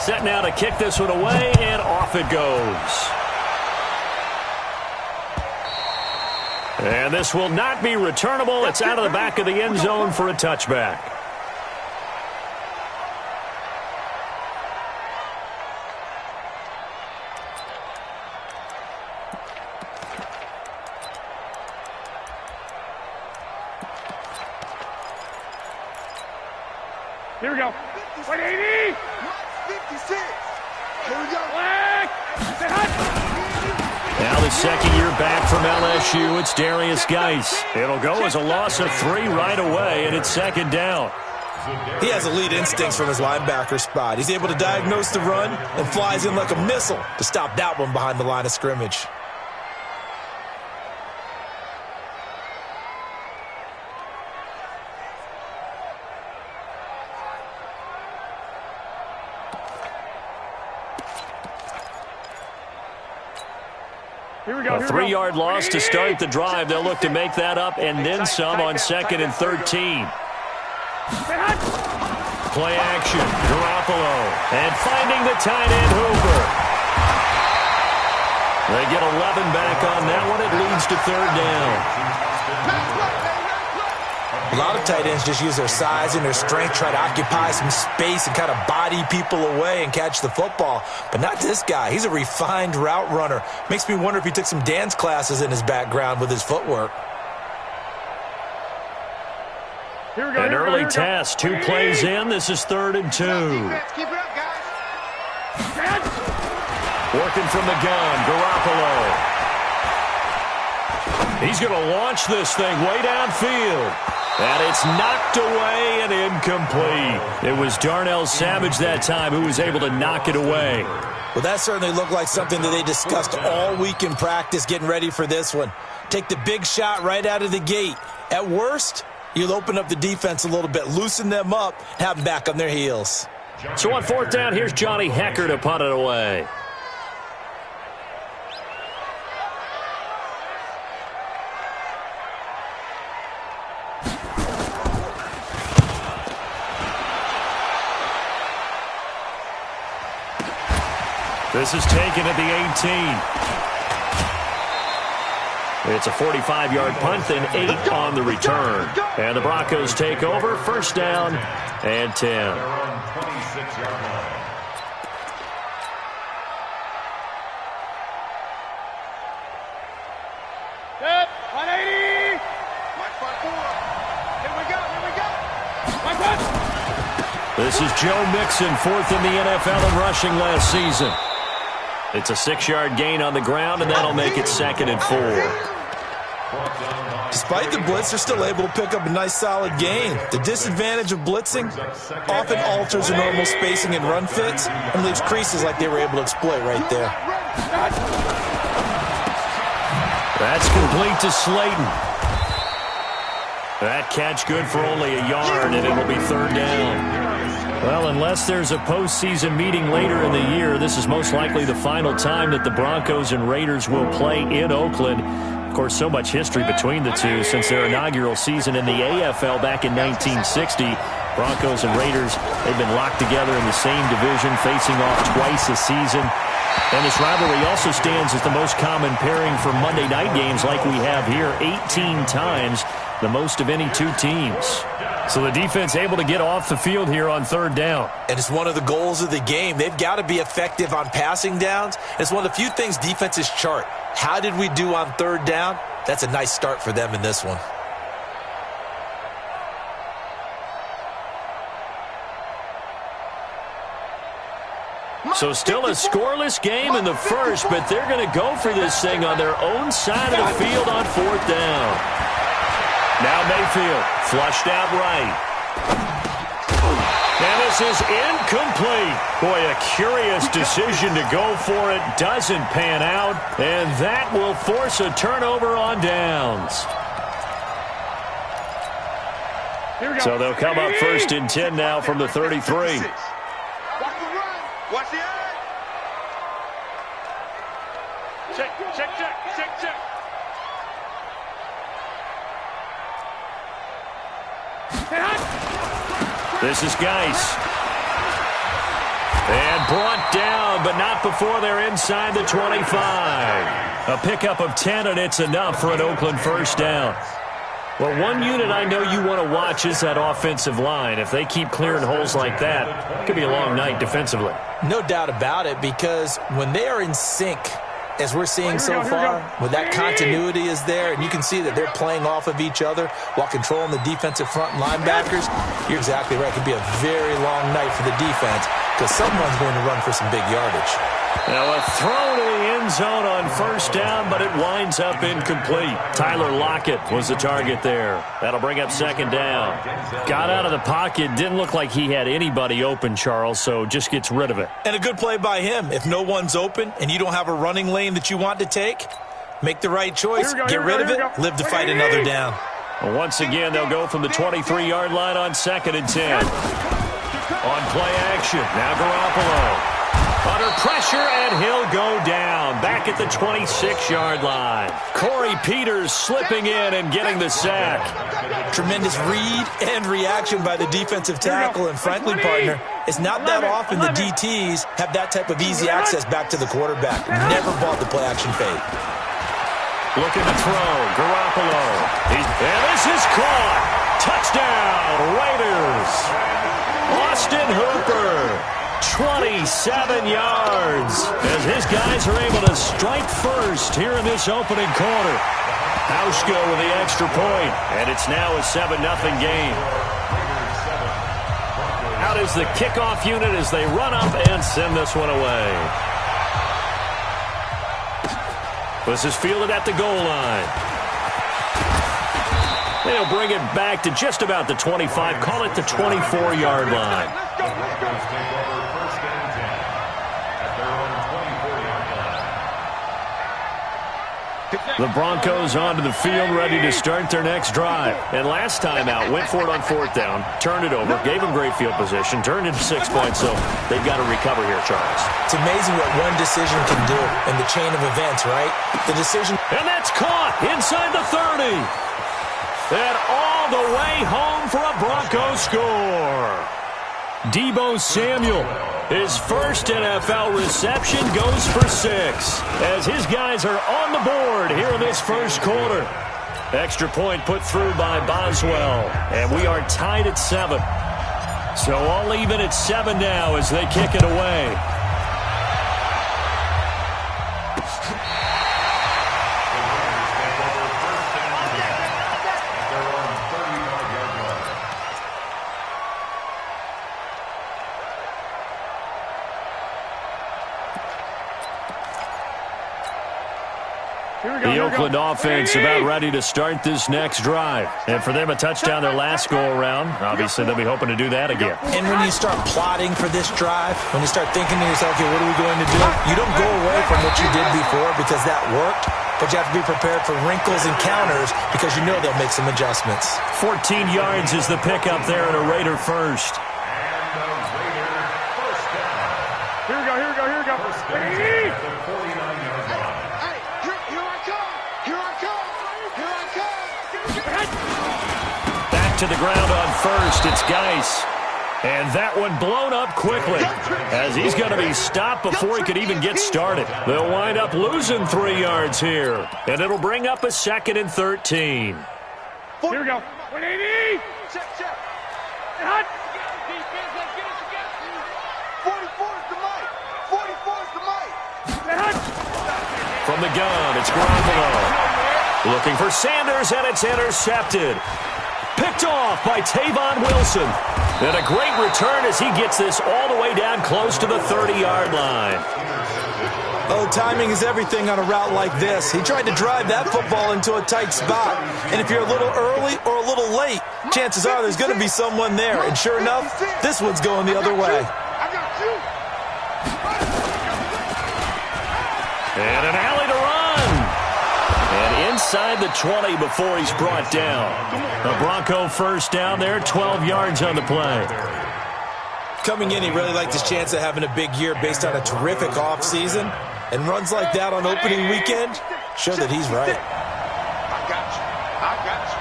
Set now to kick this one away, and off it goes. And this will not be returnable. It's out of the back of the end zone for a touchback. Here we go. 180. 56. Here we go. Now the second year back from LSU, it's Darius Geis. It'll go as a loss of 3 right away, and it's second down. He has elite instincts from his linebacker spot. He's able to diagnose the run and flies in like a missile to stop that one behind the line of scrimmage. A 3-yard loss to start the drive. They'll look to make that up and then some on 2nd and 13. Play action. Garoppolo. And finding the tight end, Hooper. They get 11 back on that one. It leads to 3rd down. A lot of tight ends just use their size and their strength, try to occupy some space and kind of body people away and catch the football. But not this guy. He's a refined route runner. Makes me wonder if he took some dance classes in his background with his footwork. An early test. 2 plays in. This is 3rd and 2. Keep it up, guys. Working from the gun. Garoppolo. He's going to launch this thing way downfield. And it's knocked away and incomplete. It was Darnell Savage that time who was able to knock it away. Well, that certainly looked like something that they discussed all week in practice getting ready for this one. Take the big shot right out of the gate. At worst, you'll open up the defense a little bit, loosen them up, have them back on their heels. So on 4th down, here's Johnny Hecker to punt it away. This is taken at the 18. It's a 45-yard punt and 8 on the return. And the Broncos take over, 1st down and 10. Good. 180. Watch front 4. Here we go. Here we go. Watch. This is Joe Mixon, 4th in the NFL in rushing last season. It's a 6-yard gain on the ground, and that'll make it 2nd and 4. Despite the blitz, they're still able to pick up a nice, solid gain. The disadvantage of blitzing often alters the normal spacing and run fits and leaves creases like they were able to exploit right there. That's complete to Slayton. That catch good for only a yard, and it'll be 3rd down. Well, unless there's a postseason meeting later in the year, this is most likely the final time that the Broncos and Raiders will play in Oakland. Of course, so much history between the two since their inaugural season in the AFL back in 1960. Broncos and Raiders, they've been locked together in the same division, facing off twice a season. And this rivalry also stands as the most common pairing for Monday night games like we have here, 18 times, the most of any 2 teams. So the defense able to get off the field here on 3rd down. And it's one of the goals of the game. They've got to be effective on passing downs. It's one of the few things defenses chart. How did we do on 3rd down? That's a nice start for them in this one. So still a scoreless game in the first, but they're going to go for this thing on their own side of the field on 4th down. Now Mayfield, flushed out right. And this is incomplete. Boy, a curious decision to go for it. Doesn't pan out, and that will force a turnover on downs. So they'll come up 1st and 10 now from the 33. Watch the eye. Check. This is Geis. And brought down, but not before they're inside the 25. A pickup of 10, and it's enough for an Oakland first down. Well, one unit I know you want to watch is that offensive line. If they keep clearing holes like that, it could be a long night defensively. No doubt about it, because when they are in sync, as we're seeing so far, when that continuity is there, and you can see that they're playing off of each other while controlling the defensive front linebackers, you're exactly right. It could be a very long night for the defense because someone's going to run for some big yardage. Now a throw to the end zone on first down, but it winds up incomplete. Tyler Lockett was the target there. That'll bring up second down. Got out of the pocket. Didn't look like he had anybody open, Charles, so just gets rid of it. And a good play by him. If no one's open and you don't have a running lane that you want to take, make the right choice, get rid of it, live to fight another down. Well, once again, they'll go from the 23-yard line on 2nd and 10. On play action, now Garoppolo. Under pressure, and he'll go down. Back at the 26-yard line. Corey Peters slipping in and getting the sack. Tremendous read and reaction by the defensive tackle. And frankly, partner, it's not that often the DTs have that type of easy access back to the quarterback. Never bought the play action fade. Looking to throw. Garoppolo. And this is caught. Touchdown, Raiders. Austin Hooper. 27 yards as his guys are able to strike first here in this opening quarter. Hauschka with the extra point, and it's now a 7-0 game. Out is the kickoff unit as they run up and send this one away. This is fielded at the goal line. They'll bring it back to just about the 25, call it the 24-yard line. The Broncos onto the field, ready to start their next drive. And last time out, went for it on 4th down, turned it over, gave them great field position, turned into 6 points, so they've got to recover here, Charles. It's amazing what one decision can do in the chain of events, right? The decision... And that's caught inside the 30. And all the way home for a Broncos score. Deebo Samuel, his first NFL reception, goes for 6 as his guys are on the board here in this first quarter. Extra point put through by Boswell, and we are tied at 7. So all even at 7 now as they kick it away. The Oakland offense about ready to start this next drive. And for them, a touchdown their last go-around. Obviously, they'll be hoping to do that again. And when you start plotting for this drive, when you start thinking to yourself, okay, what are we going to do? You don't go away from what you did before because that worked, but you have to be prepared for wrinkles and counters because you know they'll make some adjustments. 14 yards is the pickup there and a Raider first. Here we go, here we go, here we go. Back to the ground on first. It's Geis. And that one blown up quickly as he's going to be stopped before he could even get started. They'll wind up losing 3 yards here. And it'll bring up a 2nd and 13. Here we go. 180. Check, check. Hot. 44 is the mic. 44 is the mic. From the gun, it's Garoppolo. Looking for Sanders, and it's intercepted. Picked off by Tavon Wilson. And a great return as he gets this all the way down close to the 30-yard line. Oh, timing is everything on a route like this. He tried to drive that football into a tight spot. And if you're a little early or a little late, chances are there's going to be someone there. And sure enough, this one's going the other way. And an alley to run. And inside the 20 before he's brought down. A Bronco first down there, 12 yards on the play. Coming in, he really liked his chance of having a big year based on a terrific offseason. And runs like that on opening weekend show that he's right. I got you. I got you.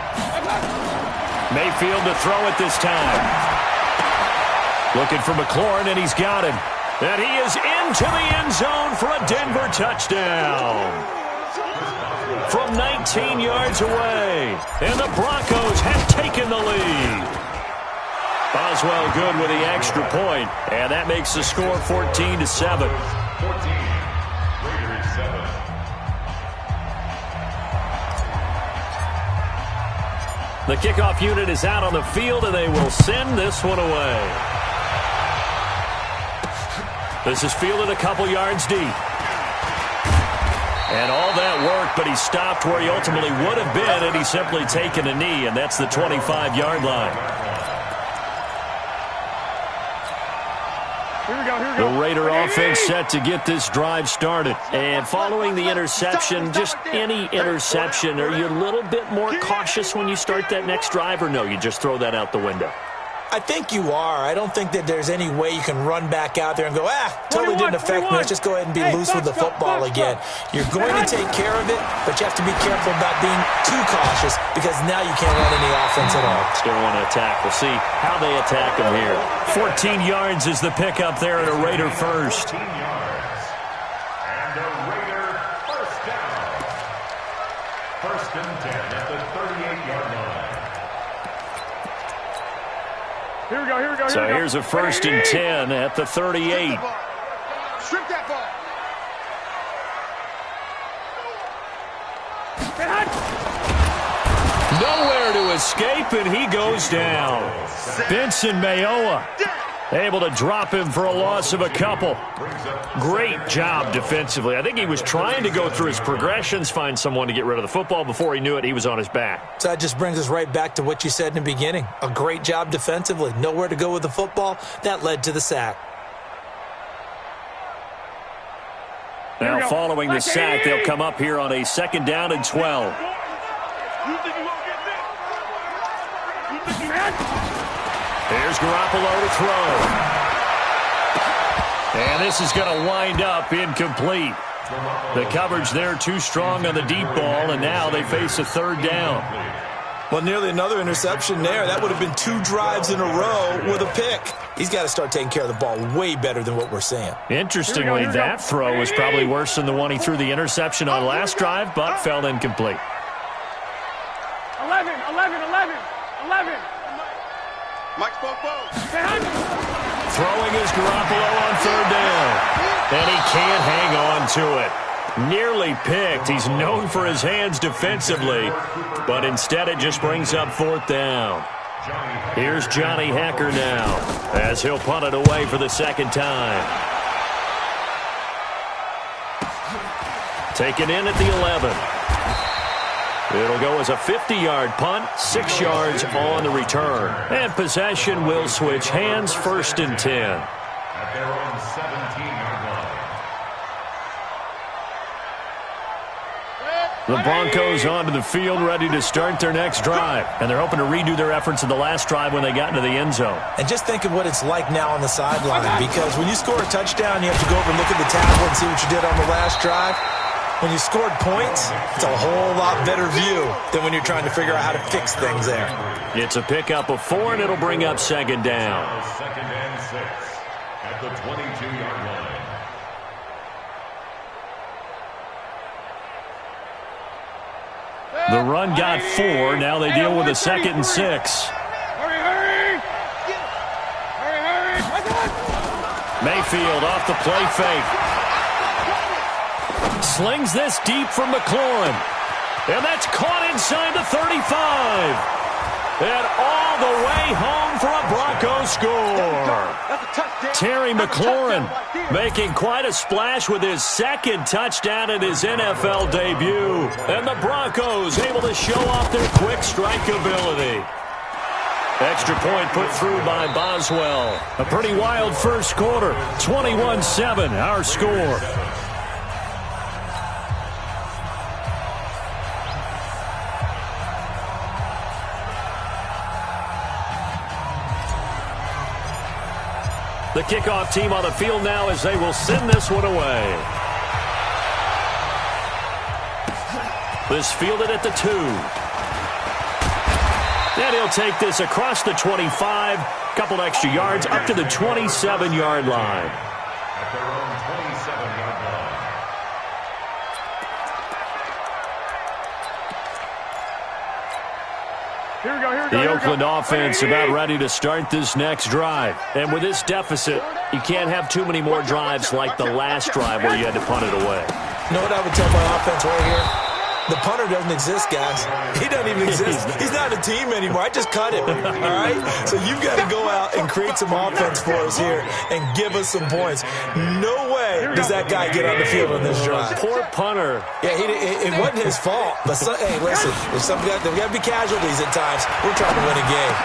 Mayfield to throw it this time. Looking for McLaurin, and he's got him. And he is into the end zone for a Denver touchdown. From 19 yards away. And the Broncos have taken the lead. Boswell good with the extra point. And that makes the score 14-7. 14. Raiders 7. The kickoff unit is out on the field, and they will send this one away. This is fielded a couple yards deep. And all that work, but he stopped where he ultimately would have been had he simply taken a knee, and that's the 25-yard line. The Raider offense set to get this drive started. And following the interception, just any interception, are you a little bit more cautious when you start that next drive, or no, you just throw that out the window? I think you are. I don't think that there's any way you can run back out there and go, totally didn't affect me. Let's just go ahead and be loose with the football again. You're going to take care of it, but you have to be careful about being too cautious because now you can't run any offense at all. Still want to attack. We'll see how they attack him here. 14 yards is the pickup there at a Raider first. 14 yards. And a Raider first down. First and 10 at the 38-yard line. Here we go. So here's a first and 10 at the 38. Strip that ball. Nowhere to escape, and he goes down. Benson Mayowa able to drop him for a loss of a couple. Great job defensively. I think he was trying to go through his progressions, find someone to get rid of the football. Before he knew it, he was on his back. So that just brings us right back to what you said in the beginning. A great job defensively. Nowhere to go with the football. That led to the sack. Now following the sack, they'll come up here on a 2nd down and 12. Here's Garoppolo to throw. And this is going to wind up incomplete. The coverage there too strong on the deep ball, and now they face a 3rd down. Well, nearly another interception there. That would have been 2 drives in a row with a pick. He's got to start taking care of the ball way better than what we're seeing. Interestingly, that throw was probably worse than the one he threw the interception on last drive, but fell incomplete. 11. Mike spoke. Throwing is Garoppolo on 3rd down. And he can't hang on to it. Nearly picked. He's known for his hands defensively, but instead it just brings up 4th down. Here's Johnny Hacker now as he'll punt it away for the 2nd time. Taken in at the 11. It'll go as a 50-yard punt, 6 yards on the return. And possession will switch hands, 1st and 10. At their own 17-yard line. The Broncos onto the field, ready to start their next drive. And they're hoping to redo their efforts in the last drive when they got into the end zone. And just think of what it's like now on the sideline, because when you score a touchdown, you have to go over and look at the tablet and see what you did on the last drive. When you scored points, it's a whole lot better view than when you're trying to figure out how to fix things there. It's a pickup of 4, and it'll bring up 2nd down. 2nd and 6 at the 22-yard line. The run got 4. Now they deal with a 2nd and 6. Hurry. Mayfield off the play fake. Slings this deep from McLaurin. And that's caught inside the 35. And all the way home for a Broncos score. Terry McLaurin making quite a splash with his 2nd touchdown in his NFL debut. And the Broncos able to show off their quick strike ability. Extra point put through by Boswell. A pretty wild first quarter. 21-7, our score. The kickoff team on the field now as they will send this one away. This fielded at the 2. And he'll take this across the 25. Couple extra yards up to the 27-yard line. at their own 27-yard line. Here we go. The Oakland offense about ready to start this next drive. And with this deficit, you can't have too many more drives like the last drive where you had to punt it away. You know what I would tell my offense right here? The punter doesn't exist, guys. He doesn't even exist. He's not a team anymore. I just cut him, all right? So you've got to go out and create some offense for us here and give us some points. No way does that guy get on the field on this drive. Poor punter. Yeah, it wasn't his fault. But, hey, listen, there's there got to be casualties at times. We're trying to win a game.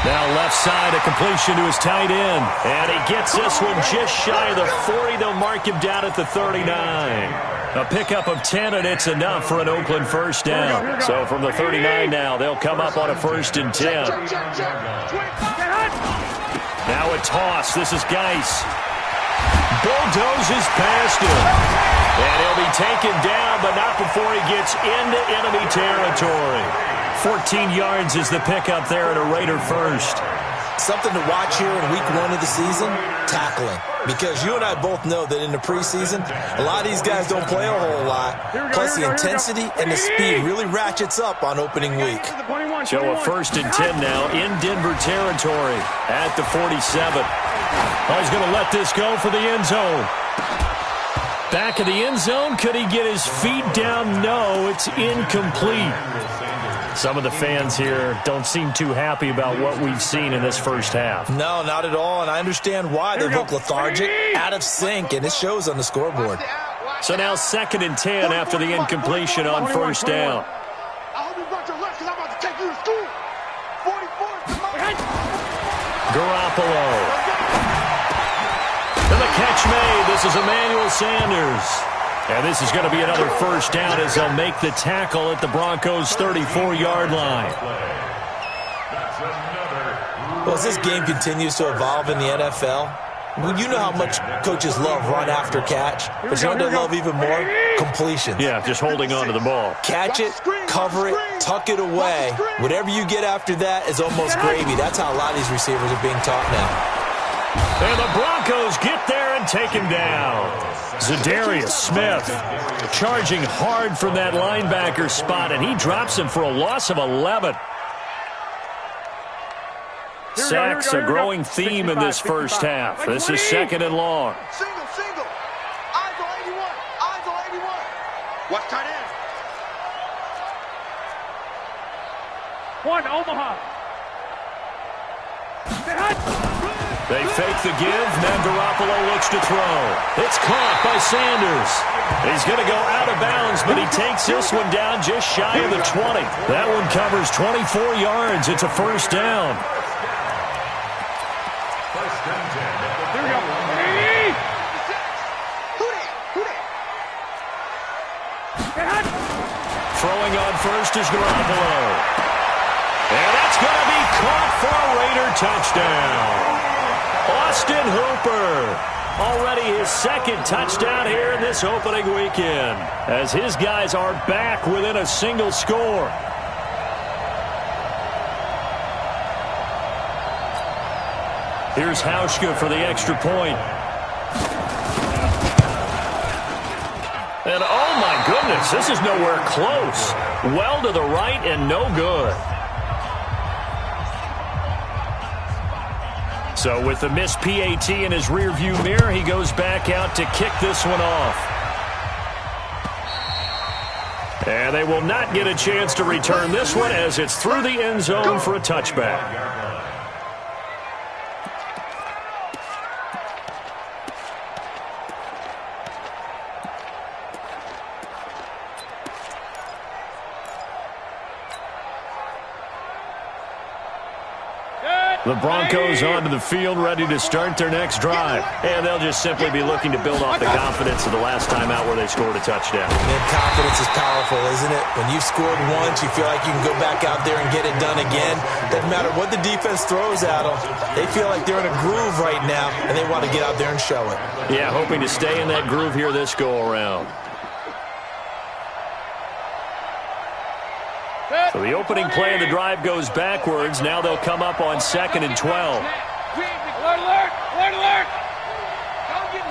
Now left side, a completion to his tight end. And he gets this one just shy of the 40. They'll mark him down at the 39. A pickup of 10, and it's enough for an Oakland first down. So from the 39 now, they'll come up on a 1st and 10. Now a toss. This is Geis. Bulldozes past him. And he'll be taken down, but not before he gets into enemy territory. 14 yards is the pickup there at a Raider first. Something to watch here in week 1 of the season, tackling. Because you and I both know that in the preseason, a lot of these guys don't play a whole lot. Plus the intensity and the speed really ratchets up on opening week. So a 1st and 10 now in Denver territory at the 47. Oh, he's going to let this go for the end zone. Back of the end zone. Could he get his feet down? No, it's incomplete. Some of the fans here don't seem too happy about what we've seen in this first half. No, not at all, and I understand why. They look lethargic, out of sync, and it shows on the scoreboard. So now 2nd and 10 after the incompletion on 1st down. I hope you brought your lunch because I'm about to take you to school. 44. Garoppolo. And the catch made. This is Emmanuel Sanders. And this is going to be another first down as they'll make the tackle at the Broncos' 34-yard line. Well, as this game continues to evolve in the NFL, well, you know how much coaches love run after catch, but you know what they love even more? Completions. Yeah, just holding on to the ball. Catch it, cover it, tuck it away. Whatever you get after that is almost gravy. That's how a lot of these receivers are being taught now. And the Broncos get there and take him down. Zadarius Smith charging hard from that linebacker spot, and he drops him for a loss of 11. Sacks a growing theme in this first half. This is 2nd and long. Single. Eyes on 81. Eyes on 81. Watch tight end. 1, Omaha. They fake the give. Now Garoppolo looks to throw. It's caught by Sanders. He's going to go out of bounds, but he takes this one down just shy of the 20. That one covers 24 yards. It's a first down. First and 10. Here we go. Throwing on first is Garoppolo. And that's going to be caught for a Raider touchdown. Austin Hooper, already his 2nd touchdown here in this opening weekend, as his guys are back within a single score. Here's Hauschka for the extra point. And oh my goodness, this is nowhere close. Well to the right and no good. So with the missed PAT in his rearview mirror, he goes back out to kick this one off. And they will not get a chance to return this one as it's through the end zone for a touchback. The Broncos onto the field, ready to start their next drive. And they'll just simply be looking to build off the confidence of the last time out where they scored a touchdown. Man, confidence is powerful, isn't it? When you've scored once, you feel like you can go back out there and get it done again. Doesn't matter what the defense throws at them. They feel like they're in a groove right now, and they want to get out there and show it. Yeah, hoping to stay in that groove here this go-around. So the opening play of the drive goes backwards. Now they'll come up on 2nd and 12. Alert! Alert! Alert! Don't get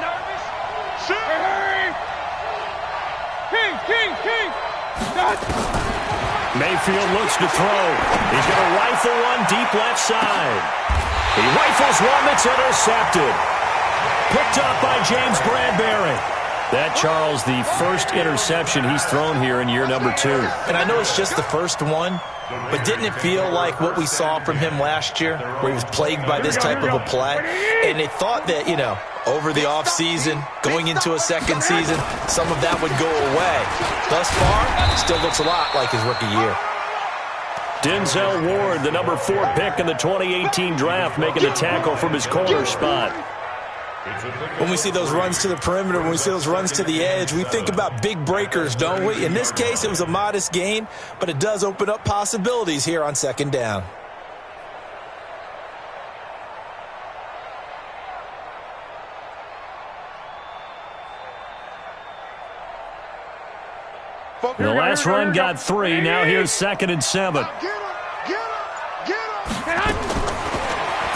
Mayfield looks to throw. He's going to rifle one deep left side. He rifles one that's intercepted. Picked up by James Bradbury. That, Charles, the first interception he's thrown here in year number 2. And I know it's just the first one, but didn't it feel like what we saw from him last year, where he was plagued by this type of a play? And they thought that, you know, over the offseason, going into a second season, some of that would go away. Thus far, it still looks a lot like his rookie year. Denzel Ward, the number 4 pick in the 2018 draft, making the tackle from his corner spot. When we see those runs to the perimeter, when we see those runs to the edge, we think about big breakers, don't we? In this case, it was a modest gain, but it does open up possibilities here on second down. The last run got 3. Now here's 2nd and 7.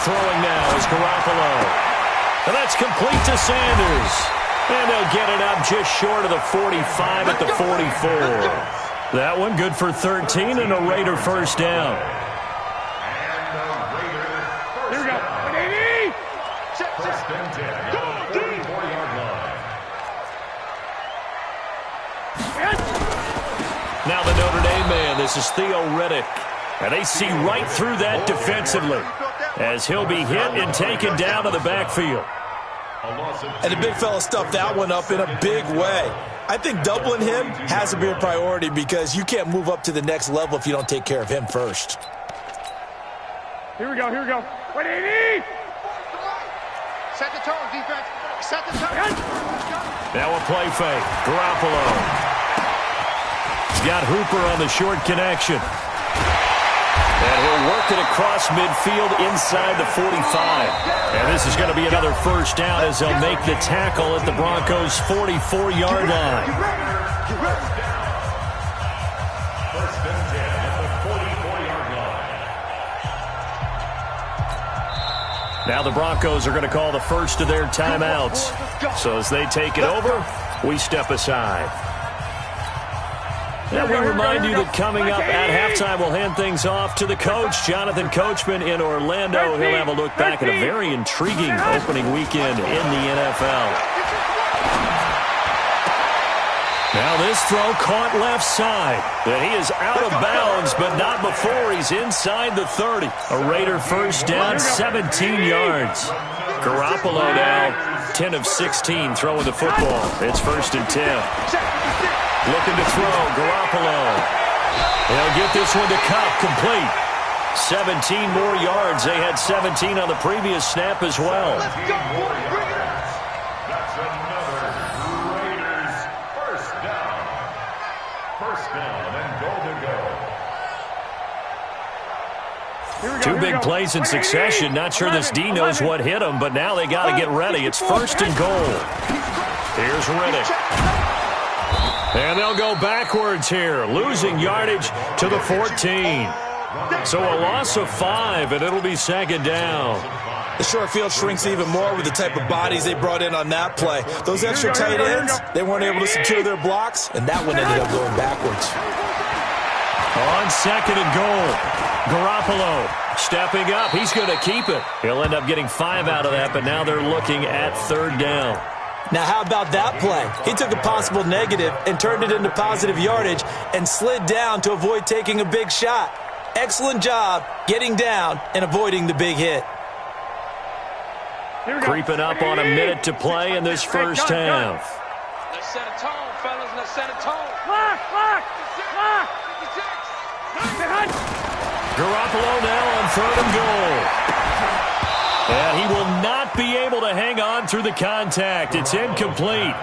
Throwing now is Garoppolo. And that's complete to Sanders. And they'll get it up just short of the 45 at the 44. That one good for 13 and a Raider first down. Here we go. First and 10 at the 34-yard line. Now the Notre Dame man, this is Theo Riddick. And they see right through that defensively as he'll be hit and taken down to the backfield. And the big fella stuffed that one up in a big way. I think doubling him has to be a priority because you can't move up to the next level if you don't take care of him first. Here we go. 180. Set the tone, defense. Set the tone. Now a play fake. Garoppolo. He's got Hooper on the short connection. And he'll work it across midfield inside the 45. And this is going to be another first down as they'll make the tackle at the Broncos' 44-yard line. First and 10 at the 44-yard line. Now the Broncos are going to call the first of their timeouts. So as they take it over, we step aside. And we remind you that coming up at halftime, we'll hand things off to the coach, Jonathan Coachman in Orlando. He'll have a look back at a very intriguing opening weekend in the NFL. Now this throw caught left side. And he is out of bounds, but not before he's inside the 30. A Raider first down, 17 yards. Garoppolo now, 10 of 16 throwing the football. It's first and 10. Looking to throw, Garoppolo. He'll get this one to Kupp, complete. 17 more yards. They had 17 on the previous snap as well. That's another Raiders first down. First down and goal to go. Two big plays in succession. Not sure this D knows what hit him, but now they got to get ready. It's first and goal. Here's Riddick. And they'll go backwards here, losing yardage to the 14. So a loss of 5, and it'll be second down. The short field shrinks even more with the type of bodies they brought in on that play. Those extra tight ends, they weren't able to secure their blocks, and that one ended up going backwards. On second and goal, Garoppolo stepping up. He's going to keep it. He'll end up getting 5 out of that, but now they're looking at third down. Now, how about that play? He took a possible negative and turned it into positive yardage and slid down to avoid taking a big shot. Excellent job getting down and avoiding the big hit. Creeping up on a minute to play in this first half. Let's set a tone, fellas. Let's set a tone. Lock. Garoppolo now on third and goal. And he will not be able to hang on through the contact. It's incomplete.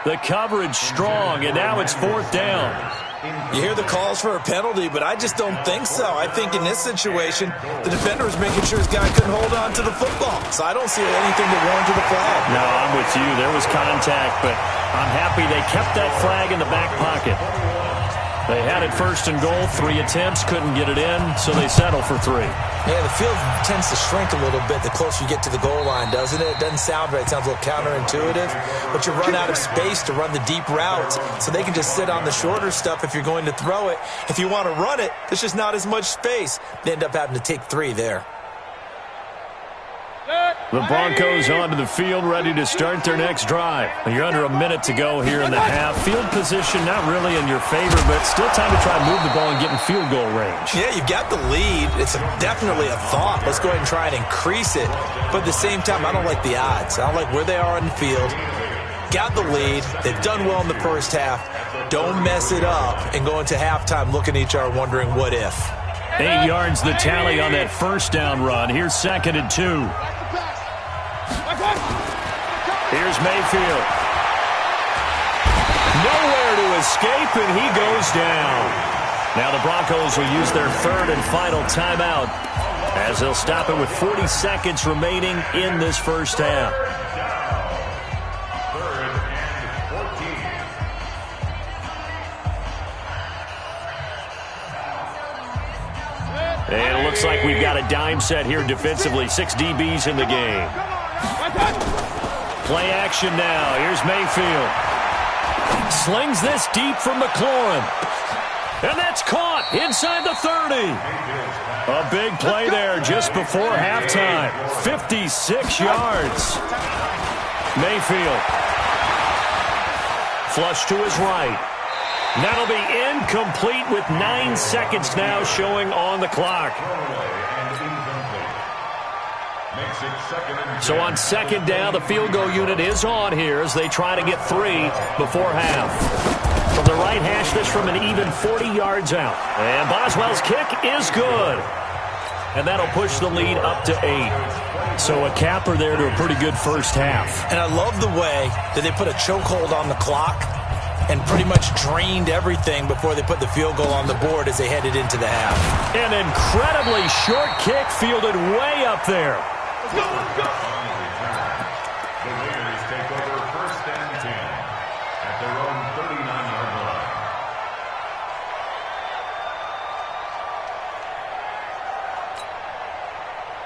The coverage strong, and now it's fourth down. You hear the calls for a penalty, but I just don't think so. I think in this situation, the defender was making sure his guy couldn't hold on to the football. So I don't see anything that warranted the flag. No, I'm with you. There was contact, but I'm happy they kept that flag in the back pocket. They had it first and goal, 3 attempts, couldn't get it in, so they settle for 3. Yeah, the field tends to shrink a little bit the closer you get to the goal line, doesn't it? It doesn't sound right. It sounds a little counterintuitive. But you run out of space to run the deep routes, so they can just sit on the shorter stuff if you're going to throw it. If you want to run it, there's just not as much space. They end up having to take 3 there. The Broncos onto the field, ready to start their next drive. You're under a minute to go here in the half. Field position not really in your favor, but still time to try and move the ball and get in field goal range. Yeah, you've got the lead. It's definitely a thought. Let's go ahead and try and increase it. But at the same time, I don't like the odds. I don't like where they are on the field. Got the lead. They've done well in the first half. Don't mess it up and go into halftime looking at each other wondering what if. 8 yards the tally on that first down run. Here's 2nd and 2. Here's Mayfield. Nowhere to escape, and he goes down. Now the Broncos will use their 3rd and final timeout as they'll stop it with 40 seconds remaining in this first half. 3rd and 14. And it looks like we've got a dime set here defensively. 6 DBs in the game. Play action now. Here's Mayfield. Slings this deep from McLaurin. And that's caught inside the 30. A big play there just before halftime. 56 yards. Mayfield. Flush to his right. That'll be incomplete with 9 seconds now showing on the clock. So on 2nd down, the field goal unit is on here as they try to get 3 before half. From the right hash, this from an even 40 yards out. And Boswell's kick is good. And that'll push the lead up to 8. So a capper there to a pretty good first half. And I love the way that they put a chokehold on the clock and pretty much drained everything before they put the field goal on the board as they headed into the half. An incredibly short kick fielded way up there. Let's go, let's go. The Raiders take over 1st and 10 at their own 39-yard line.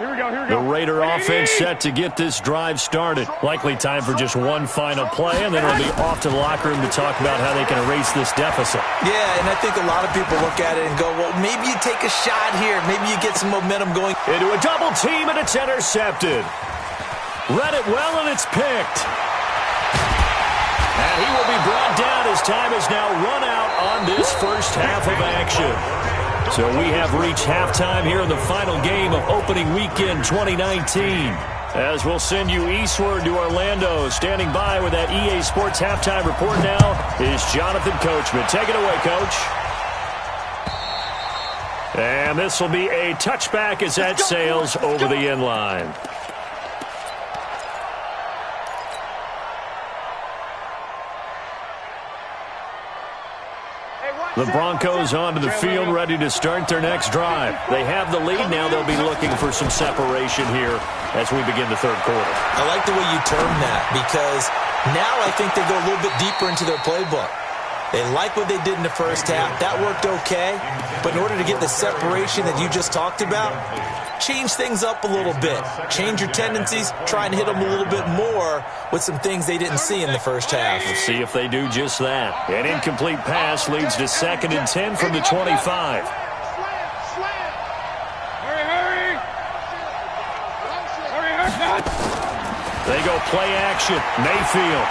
Here we go, here we go. The Raider offense set to get this drive started. Likely time for just one final play, and then it'll be off to the locker room to talk about how they can erase this deficit. Yeah, and I think a lot of people look at it and go, well, maybe you take a shot here. Maybe you get some momentum going. Into a double team, and it's intercepted. Read it well, and it's picked. And he will be brought down as time is now run out on this first half of action. So we have reached halftime here in the final game of opening weekend 2019. As we'll send you eastward to Orlando. Standing by with that EA Sports halftime report now is Jonathan Coachman. Take it away, Coach. And this will be a touchback as that sails over the end line. The Broncos onto the field, ready to start their next drive. They have the lead now. They'll be looking for some separation here as we begin the 3rd quarter. I like the way you term that because now I think they go a little bit deeper into their playbook. They like what they did in the first half. That worked okay. But in order to get the separation that you just talked about, change things up a little bit. Change your tendencies. Try and hit them a little bit more with some things they didn't see in the first half. We'll see if they do just that. An incomplete pass leads to 2nd and 10 from the 25. Hurry! They go play action. Mayfield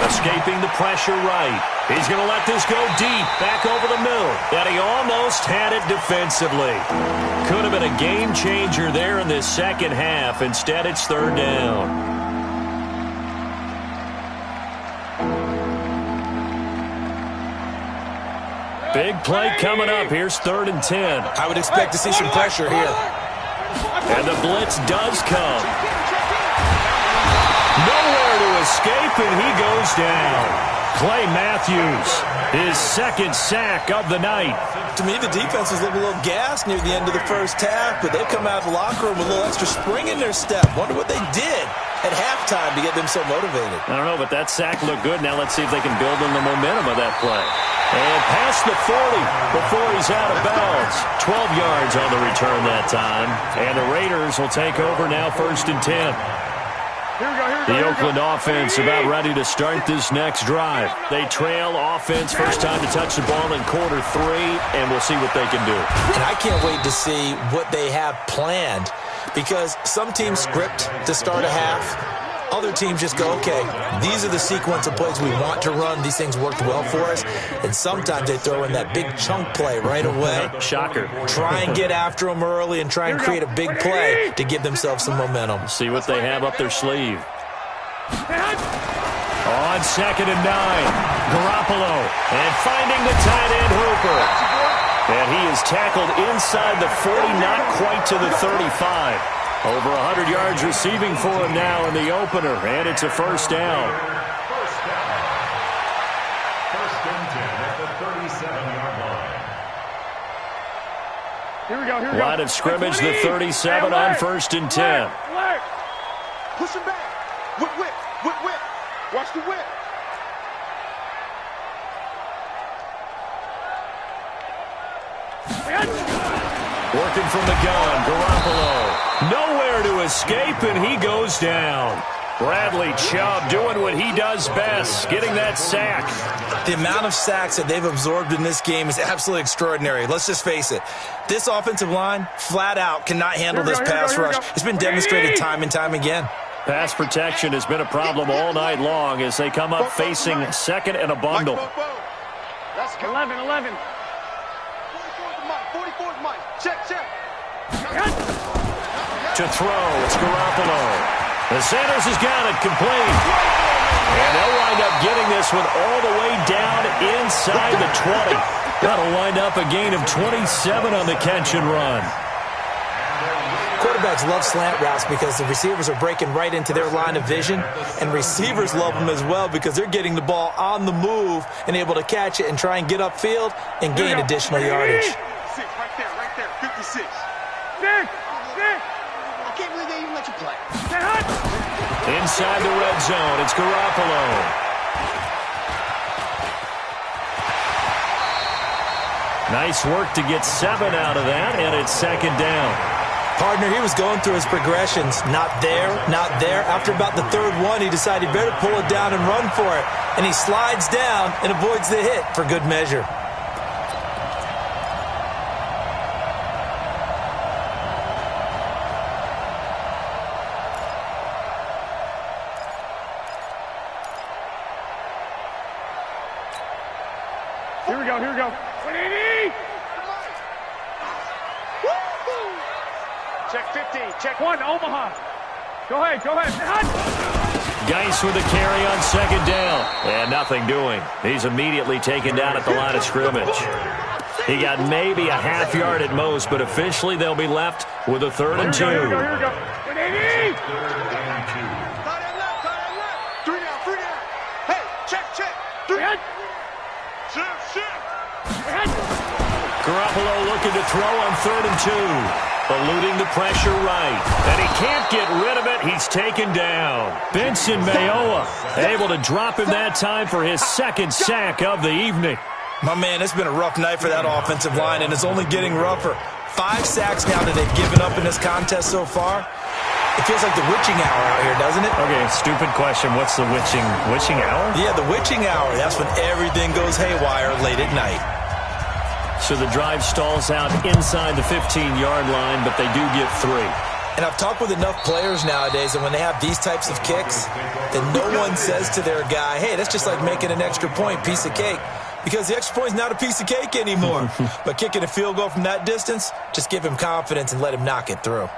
escaping the pressure right. He's going to let this go deep, back over the middle. And he almost had it defensively. Could have been a game changer there in this second half. Instead, it's 3rd down. Big play coming up. Here's 3rd and 10. I would expect to see some pressure here. And the blitz does come. Nowhere to escape, and he goes down. Clay Matthews, his 2nd sack of the night. To me, the defense was a little gassed near the end of the first half, but they've come out of the locker room with a little extra spring in their step. Wonder what they did at halftime to get them so motivated. I don't know, but that sack looked good. Now let's see if they can build on the momentum of that play. And past the 40 before he's out of bounds. 12 yards on the return that time. And the Raiders will take over now, 1st and 10. The Oakland offense about ready to start this next drive. They trail offense, first time to touch the ball in quarter 3, and we'll see what they can do. And I can't wait to see what they have planned, because some teams script to start a half. Other teams just go, okay, these are the sequence of plays we want to run. These things worked well for us. And sometimes they throw in that big chunk play right away. Shocker. Try and get after them early and try and create a big play to give themselves some momentum. See what they have up their sleeve. On 2nd and 9, Garoppolo. And finding the tight end, Hooper. And he is tackled inside the 40, not quite to the 35. Over 100 yards receiving for him now in the opener, and it's a first down. First down. 1st and 10 at the 37-yard line. Here we go, here we go. Line of scrimmage, the 37 on 1st and 10. Push him back. Whip, whip, whip, whip. Watch the whip. Working from the gun, Garoppolo. Nowhere to escape, and he goes down. Bradley Chubb doing what he does best, getting that sack. The amount of sacks that they've absorbed in this game is absolutely extraordinary. Let's just face it. This offensive line, flat out, cannot handle this pass rush. It's been demonstrated time and time again. Pass protection has been a problem all night long as they come up facing 2nd and a bundle. Let's go. 11. 44's mine. Check. To throw, it's Garoppolo. The Sanders has got it complete. And they'll wind up getting this one all the way down inside the 20. That'll wind up a gain of 27 on the catch and run. Quarterbacks love slant routes because the receivers are breaking right into their line of vision, and receivers love them as well because they're getting the ball on the move and able to catch it and try and get upfield and gain additional yardage. 6, right there, 56. 6. I can't believe they even let you play. Inside the red zone, it's Garoppolo. Nice work to get 7 out of that, and it's 2nd down. Partner, he was going through his progressions. Not there, not there. After about the 3rd one, he decided he better pull it down and run for it. And he slides down and avoids the hit for good measure. Here we go. 180. Check 15. Check 1. Omaha. Go ahead. Geis with a carry on 2nd down. And nothing doing. He's immediately taken down at the line of scrimmage. He got maybe a half yard at most, but officially they'll be left with a 3rd and 2. Here we go. 180. 3 down. Hey, check. 3. Garoppolo looking to throw on 3rd and 2. Eluding the pressure right. And he can't get rid of it. He's taken down. Benson Mayowa able to drop him that time for his 2nd sack of the evening. My man, it's been a rough night for that offensive line, and it's only getting rougher. 5 sacks now that they've given up in this contest so far. It feels like the witching hour out here, doesn't it? Okay, stupid question. What's the witching hour? Yeah, the witching hour. That's when everything goes haywire late at night. So the drive stalls out inside the 15-yard line, but they do get 3. And I've talked with enough players nowadays, and when they have these types of kicks, then no one says to their guy, hey, that's just like making an extra point, piece of cake. Because the extra point is not a piece of cake anymore. But kicking a field goal from that distance, just give him confidence and let him knock it through.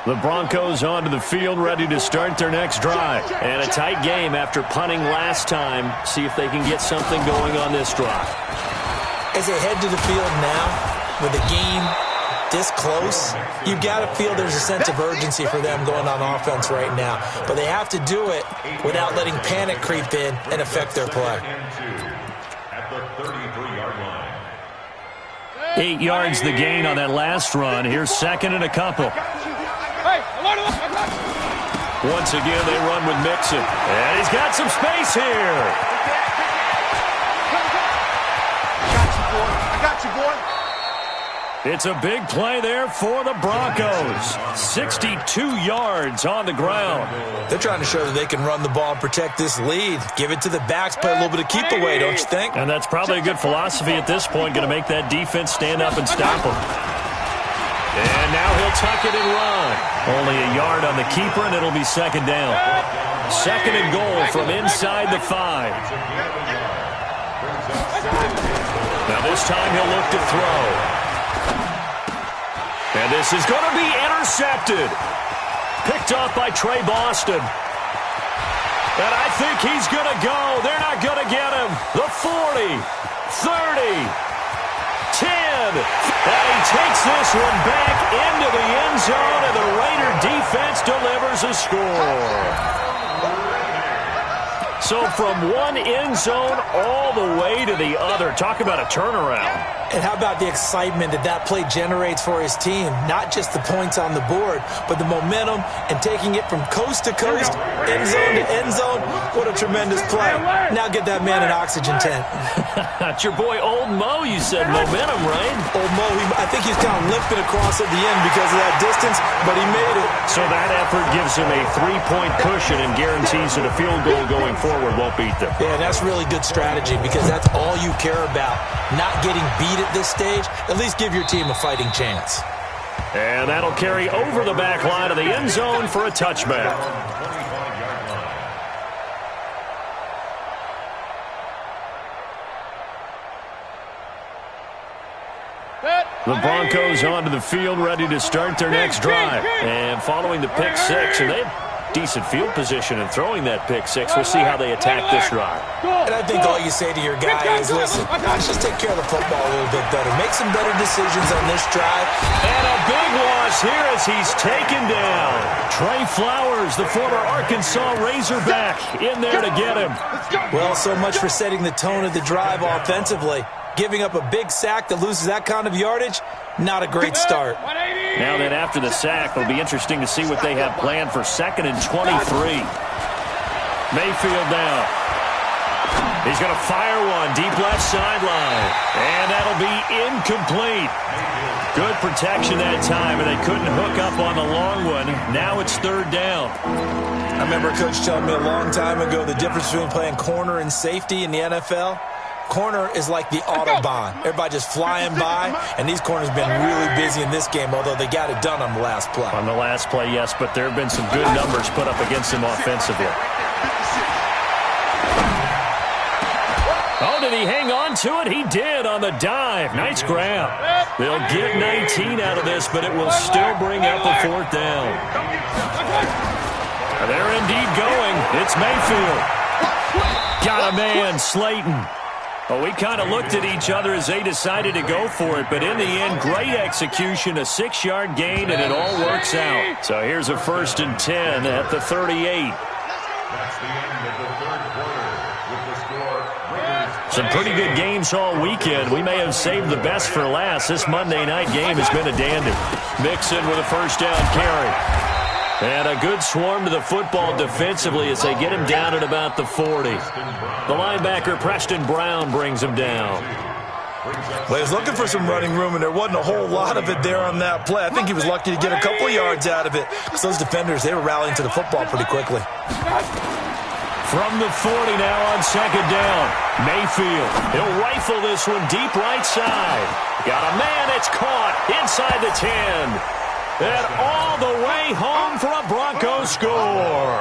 The Broncos onto the field, ready to start their next drive. And a tight game after punting last time. See if they can get something going on this drive. As they head to the field now, with the game this close, you've got to feel there's a sense of urgency for them going on offense right now. But they have to do it without letting panic creep in and affect their play. At the 33-yard line. 8 yards the gain on that last run. Here's 2nd and a couple. Hey, Once again, they run with Mixon. And he's got some space here. I got you, boy. It's a big play there for the Broncos. 62 yards on the ground. They're trying to show that they can run the ball and protect this lead. Give it to the backs, play a little bit of keep away, don't you think? And that's probably a good philosophy at this point, going to make that defense stand up and stop them. And now he'll tuck it and run. Only a yard on the keeper, and it'll be second down. Second and goal from inside the 5. Now this time he'll look to throw. And this is going to be intercepted. Picked off by Trey Boston. And I think he's going to go. They're not going to get him. The 40, 30, 10. And he takes this one back into the end zone, and the Raider defense delivers a score. So from one end zone all the way to the other. Talk about a turnaround. And how about the excitement that that play generates for his team? Not just the points on the board, but the momentum and taking it from coast to coast, end zone to end zone. What a tremendous play. Now get that man an oxygen tent. That's your boy Old Mo. You said momentum, right? Old Mo, I think he's kind of limping across at the end because of that distance, but he made it. So that effort gives him a 3-point cushion and guarantees that a field goal going forward won't beat them. Yeah, that's really good strategy because that's all you care about. Not getting beat at this stage, at least give your team a fighting chance. And that'll carry over the back line of the end zone for a touchback. The Broncos onto the field, ready to start their next drive. And following the pick six, and they have decent field position in throwing that pick six. We'll see how they attack this drive. And I think all you say to your guy is, listen, let's just take care of the football a little bit better. Make some better decisions on this drive. And a big loss here as he's taken down. Trey Flowers, the former Arkansas Razorback, in there to get him. Well, so much for setting the tone of the drive offensively. Giving up a big sack that loses that kind of yardage, not a great start. Now then, after the sack, it'll be interesting to see what they have planned for 2nd and 23. Mayfield now. He's going to fire one deep left sideline. And that'll be incomplete. Good protection that time, and they couldn't hook up on the long one. Now it's 3rd down. I remember a coach telling me a long time ago the difference between playing corner and safety in the NFL. Corner is like the Autobahn. Everybody just flying by, and these corners have been really busy in this game, although they got it done on the last play. On the last play, yes, but there have been some good numbers put up against him offensively. Oh, did he hang on to it? He did on the dive. Nice grab. They'll get 19 out of this, but it will still bring up a 4th down. They're indeed going. It's Mayfield. Got a man, Slayton. Well, we kind of looked at each other as they decided to go for it, but in the end, great execution, a 6-yard gain, and it all works out. So here's a 1st and 10 at the 38. That's the end of the 3rd quarter with the score. Raiders. Some pretty good games all weekend. We may have saved the best for last. This Monday night game has been a dandy. Mixon with a 1st down carry. And a good swarm to the football defensively as they get him down at about the 40. The linebacker, Preston Brown, brings him down. Well, he was looking for some running room, and there wasn't a whole lot of it there on that play. I think he was lucky to get a couple of yards out of it because those defenders, they were rallying to the football pretty quickly. From the 40 now on 2nd down. Mayfield, he'll rifle this one deep right side. Got a man, it's caught inside the 10. And all the way home for a Broncos score.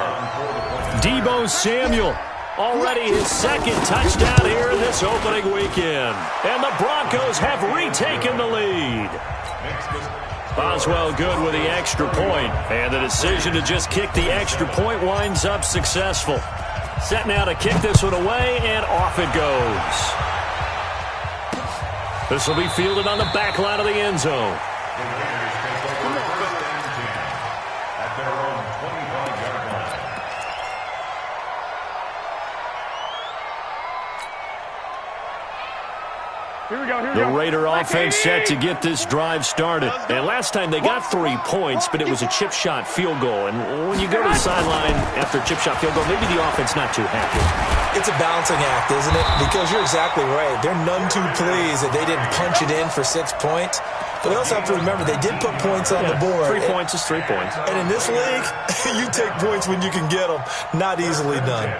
Deebo Samuel, already his 2nd touchdown here in this opening weekend. And the Broncos have retaken the lead. Boswell good with the extra point. And the decision to just kick the extra point winds up successful. Set now to kick this one away, and off it goes. This will be fielded on the back line of the end zone. The Raider offense set to get this drive started. And last time they got 3 points, but it was a chip shot field goal. And when you go to the sideline after a chip shot field goal, maybe the offense not too happy. It's a balancing act, isn't it? Because you're exactly right. They're none too pleased that they didn't punch it in for 6 points. But they also have to remember they did put points on the board. 3 points is 3 points. And in this league, you take points when you can get them. Not easily done.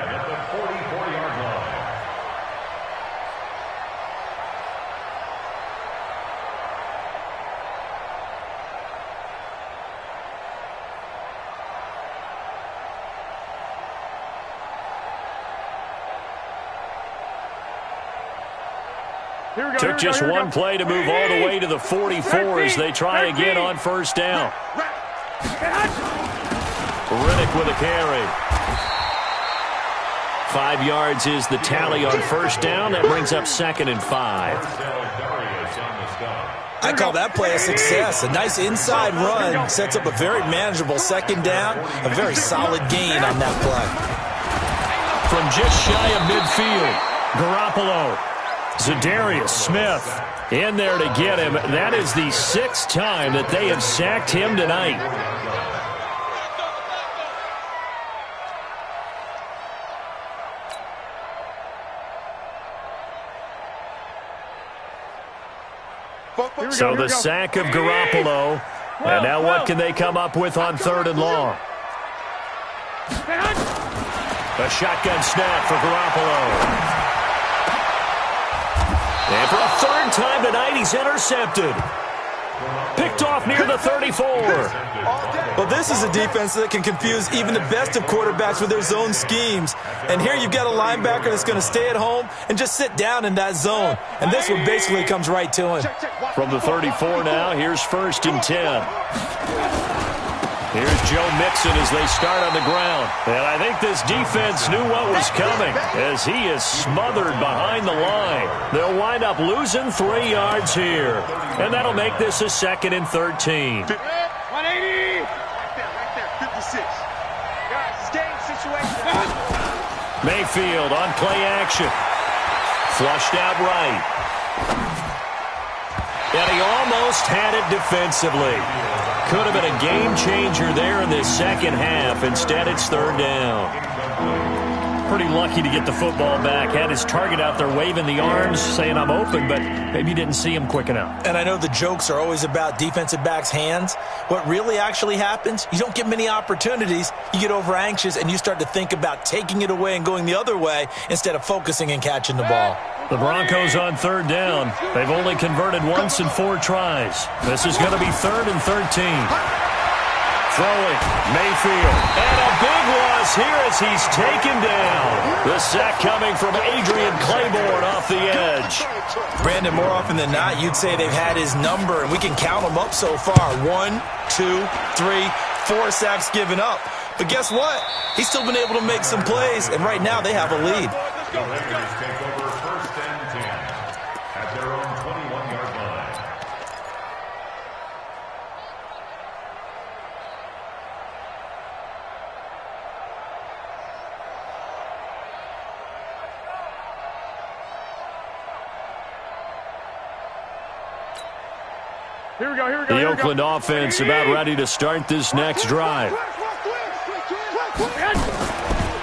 Took just one play to move all the way to the 44 as they try again on first down. Riddick with a carry. 5 yards is the tally on first down. That brings up 2nd and 5. I call that play a success. A nice inside run sets up a very manageable 2nd down. A very solid gain on that play. From just shy of midfield, Garoppolo. Zadarius Smith in there to get him. That is the 6th time that they have sacked him tonight. So the sack of Garoppolo. And now what can they come up with on 3rd and long? A shotgun snap for Garoppolo. And for a 3rd time tonight, he's intercepted. Picked off near the 34. Well, this is a defense that can confuse even the best of quarterbacks with their zone schemes. And here you've got a linebacker that's going to stay at home and just sit down in that zone. And this one basically comes right to him. From the 34 now, here's 1st and 10. Here's Joe Mixon as they start on the ground. And I think this defense knew what was coming as he is smothered behind the line. They'll wind up losing 3 yards here. And that'll make this a 2nd and 13. 180. Right there, 56. Guys, it's game situation. Mayfield on play action. Flushed out right. And he almost had it defensively. Could have been a game changer there in this 2nd half. Instead, it's 3rd down. Pretty lucky to get the football back. Had his target out there waving the arms, saying I'm open, but maybe didn't see him quick enough. And I know the jokes are always about defensive backs' hands. What really actually happens, you don't get many opportunities. You get over anxious, and you start to think about taking it away and going the other way instead of focusing and catching the ball. The Broncos on 3rd down. They've only converted once in 4 tries. This is going to be 3rd and 13. Throwing, Mayfield. And a big loss here as he's taken down. The sack coming from Adrian Claiborne off the edge. Brandon, more often than not, you'd say they've had his number, and we can count them up so far. 1, 2, 3, 4 sacks given up. But guess what? He's still been able to make some plays, and right now they have a lead. The Raiders take over 1st and 10 at their own 21-yard line. Here we go. The Oakland offense about ready to start this next drive.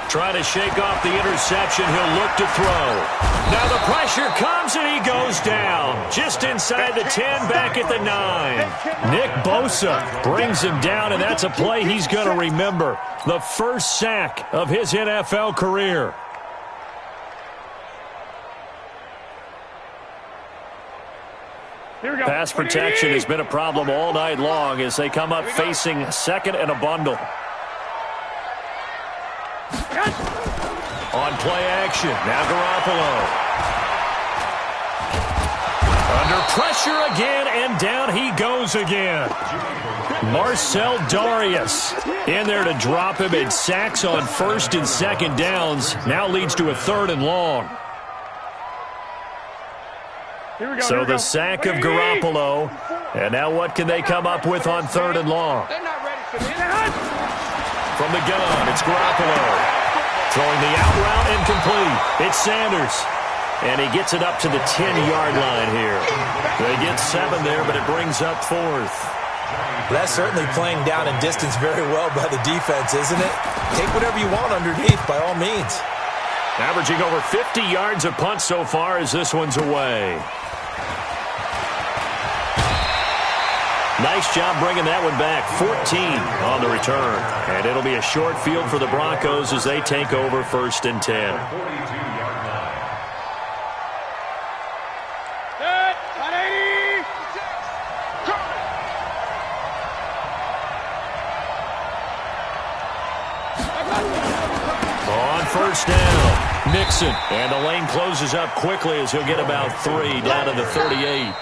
Trying to shake off the interception. He'll look to throw. Now the pressure comes and he goes down. Just inside the 10, back at the 9. Nick Bosa brings him down, and that's a play he's going to remember. The first sack of his NFL career. Pass protection has been a problem all night long as they come up facing 2nd and a bundle. On play action, now Garoppolo. Under pressure again, and down he goes again. Marcel Darius in there to drop him, and sacks on 1st and 2nd downs. Now leads to a 3rd and long. So the sack of Garoppolo. And now what can they come up with on 3rd and long? From the gun, it's Garoppolo. Throwing the out route incomplete. It's Sanders. And he gets it up to the 10-yard line here. They get 7 there, but it brings up 4th. That's certainly playing down in distance very well by the defense, isn't it? Take whatever you want underneath, by all means. Averaging over 50 yards a punt so far as this one's away. Nice job bringing that one back. 14 on the return. And it'll be a short field for the Broncos as they take over 1st and 10. On 1st down, Mixon. And the lane closes up quickly as he'll get about 3 down to the 38.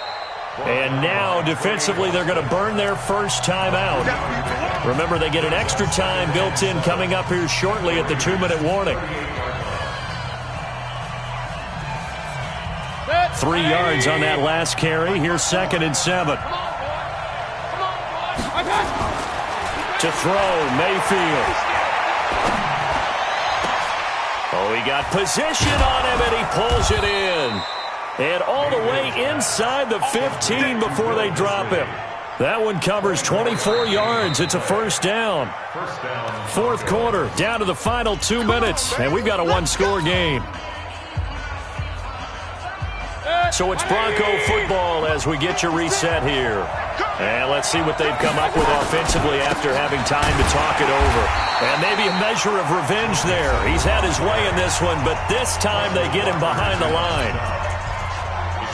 And now, defensively, they're going to burn their first time out. Remember, they get an extra time built in coming up here shortly at the 2-minute warning. 3 yards on that last carry. Here's 2nd and 7. To throw, Mayfield. Oh, he got position on him, and he pulls it in. And all the way inside the 15 before they drop him. That one covers 24 yards. It's a 1st down. 4th quarter, down to the final 2 minutes, and we've got a 1-score game. So it's Bronco football as we get your reset here. And let's see what they've come up with offensively after having time to talk it over. And maybe a measure of revenge there. He's had his way in this one, but this time they get him behind the line.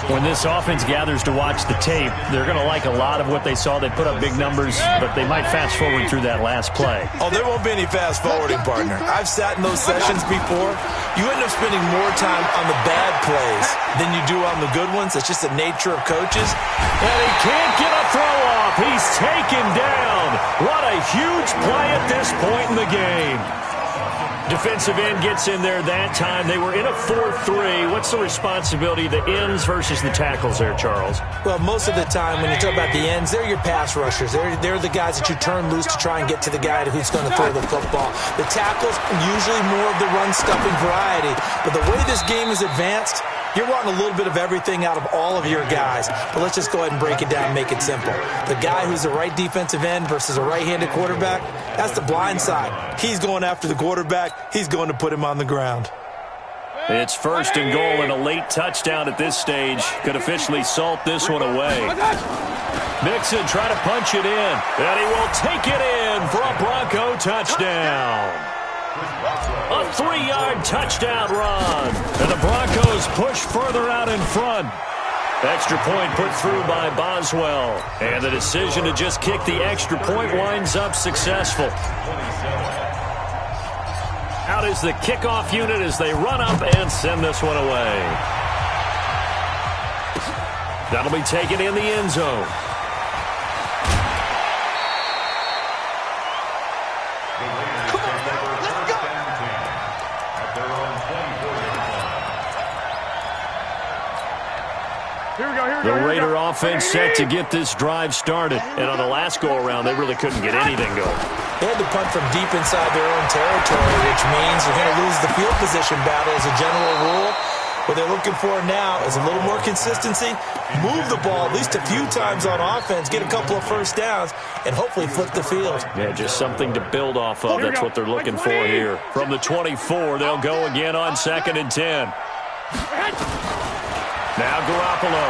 When this offense gathers to watch the tape, they're going to like a lot of what they saw. They put up big numbers, but they might fast forward through that last play. Oh, there won't be any fast forwarding, partner. I've sat in those sessions before. You end up spending more time on the bad plays than you do on the good ones. It's just the nature of coaches. And he can't get a throw off. He's taken down. What a huge play at this point in the game. Defensive end gets in there that time. They were in a 4-3. What's the responsibility of the ends versus the tackles there, Charles? Well, most of the time when you talk about the ends, they're your pass rushers. They're the guys that you turn loose to try and get to the guy who's going to throw the football. The tackles, usually more of the run-stuffing variety. But the way this game is advanced, you're wanting a little bit of everything out of all of your guys. But let's just go ahead and break it down and make it simple. The guy who's the right defensive end versus a right-handed quarterback, that's the blind side. He's going after the quarterback. He's going to put him on the ground. It's 1st and goal and a late touchdown at this stage. Could officially salt this one away. Mixon trying to punch it in. And he will take it in for a Bronco touchdown. A 3-yard touchdown run. And the Broncos push further out in front. Extra point put through by Boswell. And the decision to just kick the extra point winds up successful. Out is the kickoff unit as they run up and send this one away. That'll be taken in the end zone. The Raider offense set to get this drive started. And on the last go-around, they really couldn't get anything going. They had to punt from deep inside their own territory, which means you're going to lose the field position battle as a general rule. What they're looking for now is a little more consistency, move the ball at least a few times on offense, get a couple of 1st downs, and hopefully flip the field. Yeah, just something to build off of. That's what they're looking for here. From the 24, they'll go again on 2nd and 10. Now Garoppolo.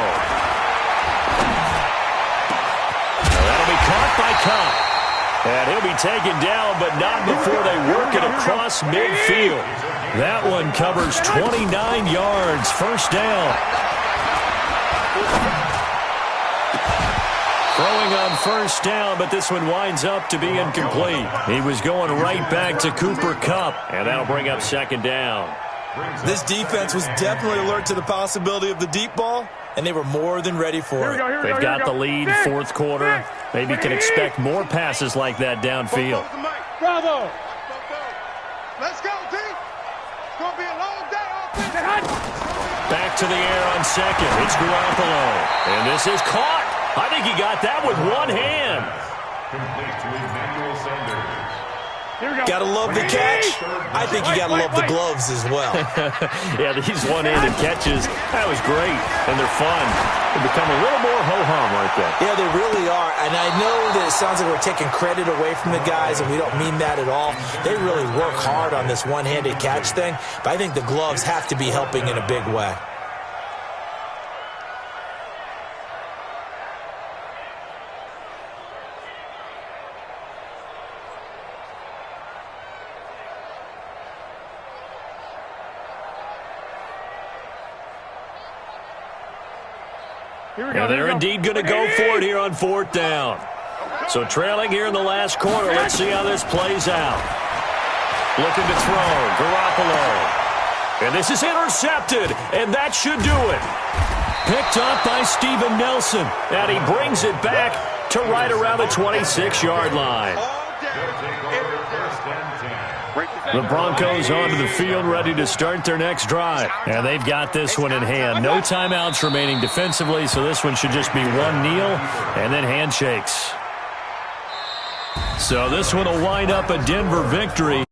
That'll be caught by Cobb. And he'll be taken down, but not before they work it across midfield. That one covers 29 yards. 1st down. Throwing on 1st down, but this one winds up to be incomplete. He was going right back to Cooper Kupp, and that'll bring up 2nd down. This defense was definitely alert to the possibility of the deep ball, and they were more than ready for it. They've got the lead, 4th quarter. Maybe can expect more passes like that downfield. Bravo! Let's go, D! It's going to be a long day. Back to the air on 2nd. It's Garoppolo. And this is caught. I think he got that with one hand. Complete to Emmanuel Sanders. Gotta love the catch. I think you gotta love the gloves as well. Yeah, these one-handed catches, that was great, and they're fun. They become a little more ho-hum, aren't they? Yeah, they really are, and I know that it sounds like we're taking credit away from the guys, and we don't mean that at all. They really work hard on this one-handed catch thing, but I think the gloves have to be helping in a big way. And they're indeed going to go for it here on 4th down. So trailing here in the last quarter. Let's see how this plays out. Looking to throw. Garoppolo. And this is intercepted. And that should do it. Picked up by Steven Nelson. And he brings it back to right around the 26-yard line. The Broncos onto the field, ready to start their next drive. And they've got this one in hand. No timeouts remaining defensively, so this one should just be one kneel and then handshakes. So this one will wind up a Denver victory.